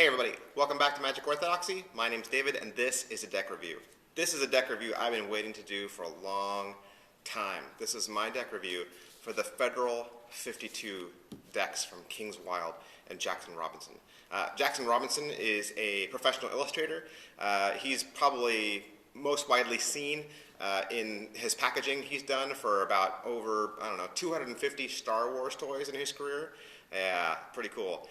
Hey everybody, welcome back to Magic Orthodoxy. My name's David and this is a deck review. This is a deck review I've been waiting to do for a long time. This is my deck review for the Federal 52 decks from Kings Wild and Jackson Robinson. Jackson Robinson is a professional illustrator. He's probably most widely seen in his packaging he's done for about over, 250 Star Wars toys in his career. Yeah, pretty cool.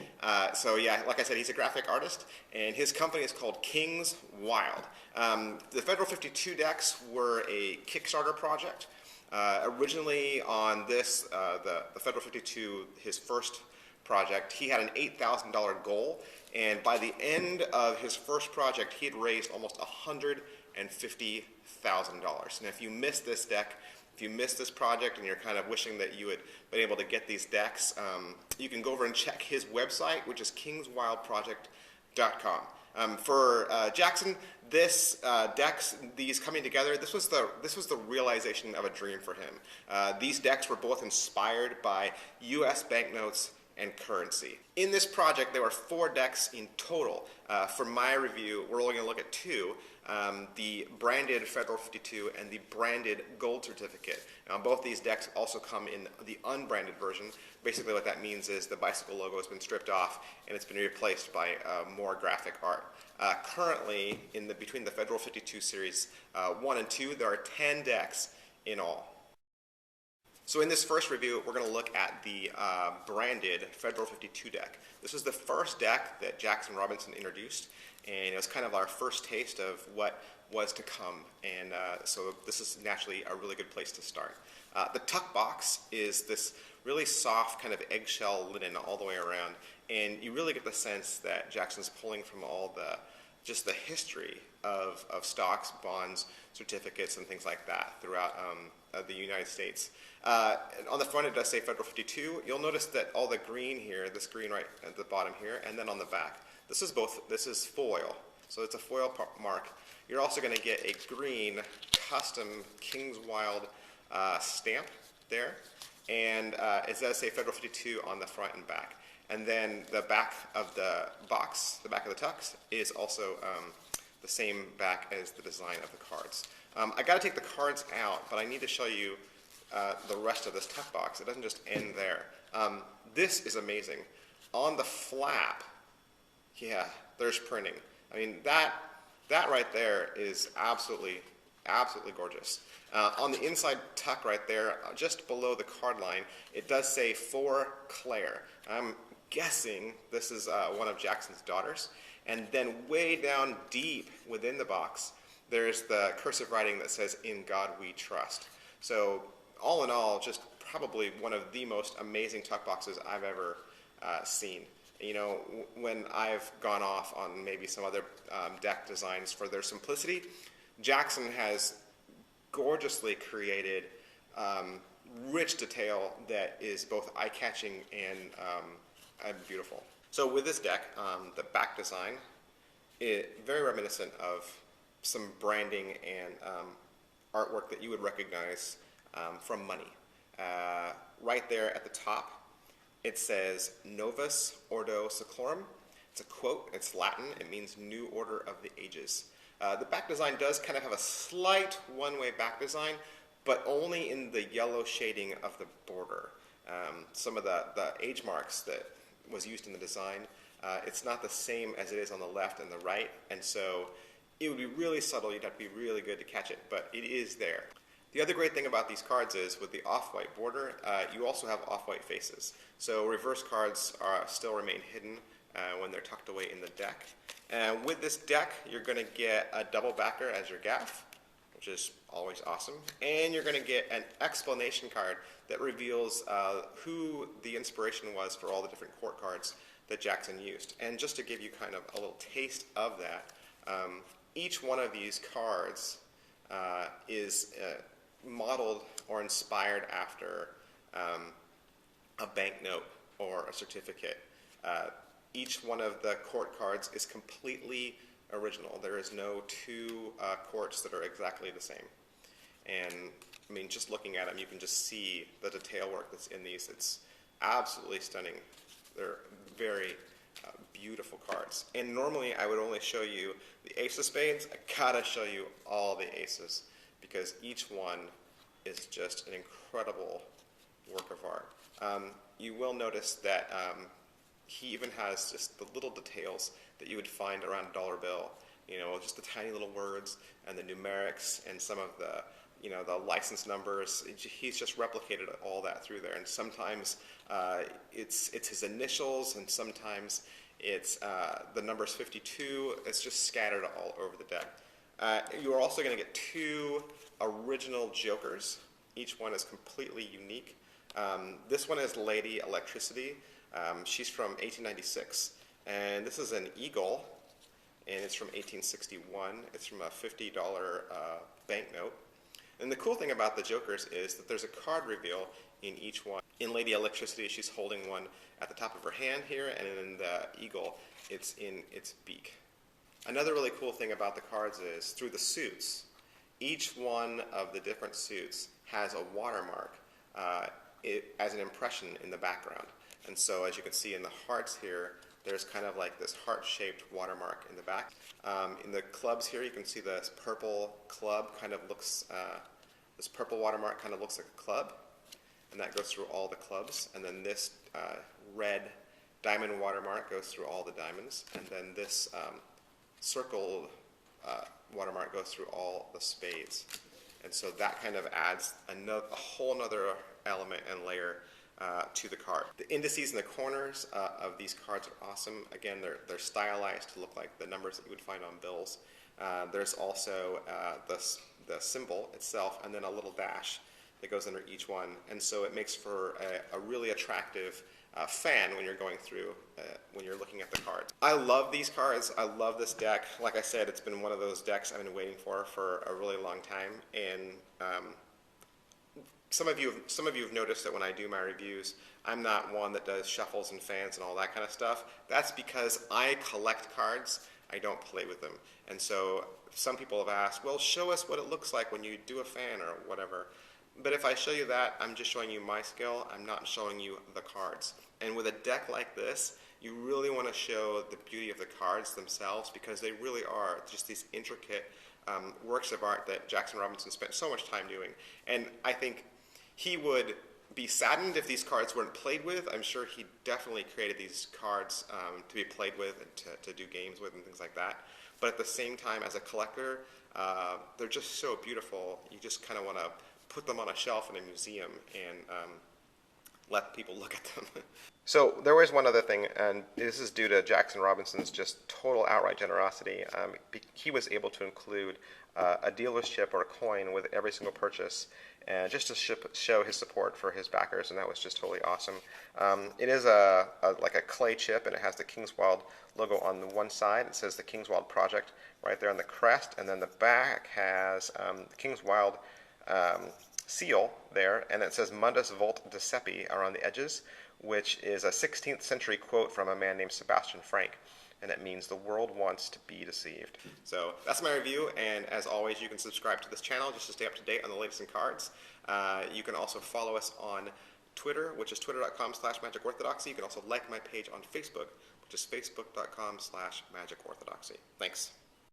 So yeah, like I said, he's a graphic artist, and his company is called Kings Wild. The Federal 52 decks were a Kickstarter project. Originally on this, the Federal 52, his first project, he had an $8,000 goal, and by the end of his first project, he had raised almost $150,000. And if you missed this deck, if you missed this project and you're kind of wishing that you had been able to get these decks, you can go over and check his website, which is kingswildproject.com. For Jackson, this decks, these coming together, this was the realization of a dream for him. These decks were both inspired by U.S. banknotes and currency. In this project, there were 4 decks in total. For my review, we're only going to look at 2. The branded Federal 52 and the branded gold certificate. Now, both these decks also come in the unbranded version. Basically what that means is the bicycle logo has been stripped off and it's been replaced by more graphic art. Currently, between the Federal 52 series 1 and 2, there are 10 decks in all. So in this first review, we're going to look at the branded Federal 52 deck. This was the first deck that Jackson Robinson introduced, and it was kind of our first taste of what was to come, and so this is naturally a really good place to start. The tuck box is this really soft kind of eggshell linen all the way around, and you really get the sense that Jackson's pulling from all just the history of stocks, bonds, certificates, and things like that throughout the United States. On the front it does say Federal 52. You'll notice that all the green here, this green right at the bottom here, and then on the back, this is foil, so it's a foil mark. You're also going to get a green custom Kings Wild stamp there, and it does say Federal 52 on the front and back. And then the back of the box, the back of the tux, is also the same back as the design of the cards. I got to take the cards out, but I need to show you the rest of this tuck box. It doesn't just end there. This is amazing. On the flap, yeah, there's printing. I mean, that right there is absolutely gorgeous. On the inside tuck right there, just below the card line, it does say for Claire. I'm guessing this is one of Jackson's daughters. And then way down deep within the box, there's the cursive writing that says, "In God We Trust." So all in all, just probably one of the most amazing tuck boxes I've ever seen. You know, when I've gone off on maybe some other deck designs for their simplicity, Jackson has gorgeously created rich detail that is both eye-catching and beautiful. So with this deck, the back design is very reminiscent of some branding and artwork that you would recognize from money. Right there at the top, it says Novus Ordo Seclorum. It's a quote, it's Latin, it means New Order of the Ages. The back design does kind of have a slight one-way back design, but only in the yellow shading of the border. Some of the age marks that was used in the design, it's not the same as it is on the left and the right, and so it would be really subtle. You'd have to be really good to catch it, but it is there. The other great thing about these cards is with the off-white border, you also have off-white faces. So reverse cards still remain hidden when they're tucked away in the deck. And with this deck, you're going to get a double backer as your gaff, which is always awesome. And you're going to get an explanation card that reveals who the inspiration was for all the different court cards that Jackson used. And just to give you kind of a little taste of that, each one of these cards is modeled or inspired after a banknote or a certificate. Each one of the court cards is completely original. There is no two courts that are exactly the same. And I mean, just looking at them, you can just see the detail work that's in these. It's absolutely stunning. They're very beautiful cards. And normally I would only show you the ace of spades. I gotta show you all the aces because each one is just an incredible work of art. You will notice that he even has just the little details that you would find around a dollar bill. Just the tiny little words and the numerics and some of the the license numbers. He's just replicated all that through there. And sometimes it's his initials, and sometimes it's the numbers 52. It's just scattered all over the deck. You are also going to get 2 original jokers. Each one is completely unique. This one is Lady Electricity. She's from 1896, and this is an eagle, and it's from 1861. It's from a $50 banknote. And the cool thing about the jokers is that there's a card reveal in each one. In Lady Electricity, she's holding one at the top of her hand here, and in the eagle, it's in its beak. Another really cool thing about the cards is through the suits, each one of the different suits has a watermark as an impression in the background. And so as you can see in the hearts here, there's kind of like this heart-shaped watermark in the back. In the clubs here, you can see this purple club kind of looks, this purple watermark kind of looks like a club, and that goes through all the clubs. And then this red diamond watermark goes through all the diamonds, and then this circled watermark goes through all the spades. And so that kind of adds a whole other element and layer to the card. The indices in the corners of these cards are awesome. Again, they're stylized to look like the numbers that you would find on bills. There's also the symbol itself, and then a little dash that goes under each one. And so it makes for a really attractive fan when you're going through, when you're looking at the cards. I love these cards. I love this deck. Like I said, it's been one of those decks I've been waiting for a really long time. And some of you have noticed that when I do my reviews, I'm not one that does shuffles and fans and all that kind of stuff. That's because I collect cards. I don't play with them. And so some people have asked, well, show us what it looks like when you do a fan or whatever. But if I show you that, I'm just showing you my skill. I'm not showing you the cards. And with a deck like this, you really want to show the beauty of the cards themselves, because they really are just these intricate works of art that Jackson Robinson spent so much time doing. And I think he would be saddened if these cards weren't played with. I'm sure he definitely created these cards to be played with and to do games with and things like that. But at the same time, as a collector, they're just so beautiful. You just kind of want to put them on a shelf in a museum and let people look at them. So there was one other thing, and this is due to Jackson Robinson's just total outright generosity. He was able to include a dealer's chip or a coin with every single purchase, and just to show his support for his backers, and that was just totally awesome. It is like a clay chip, and it has the Kingswild logo on the one side. It says the Kingswild Project right there on the crest, and then the back has the Kingswild seal there, and it says Mundus Volt Decepi around the edges, which is a 16th century quote from a man named Sebastian Frank, and it means the world wants to be deceived. So that's my review, and as always, you can subscribe to this channel just to stay up to date on the latest in cards. You can also follow us on Twitter, which is twitter.com/magicorthodoxy. You can also like my page on Facebook, which is facebook.com/magicorthodoxy. Thanks.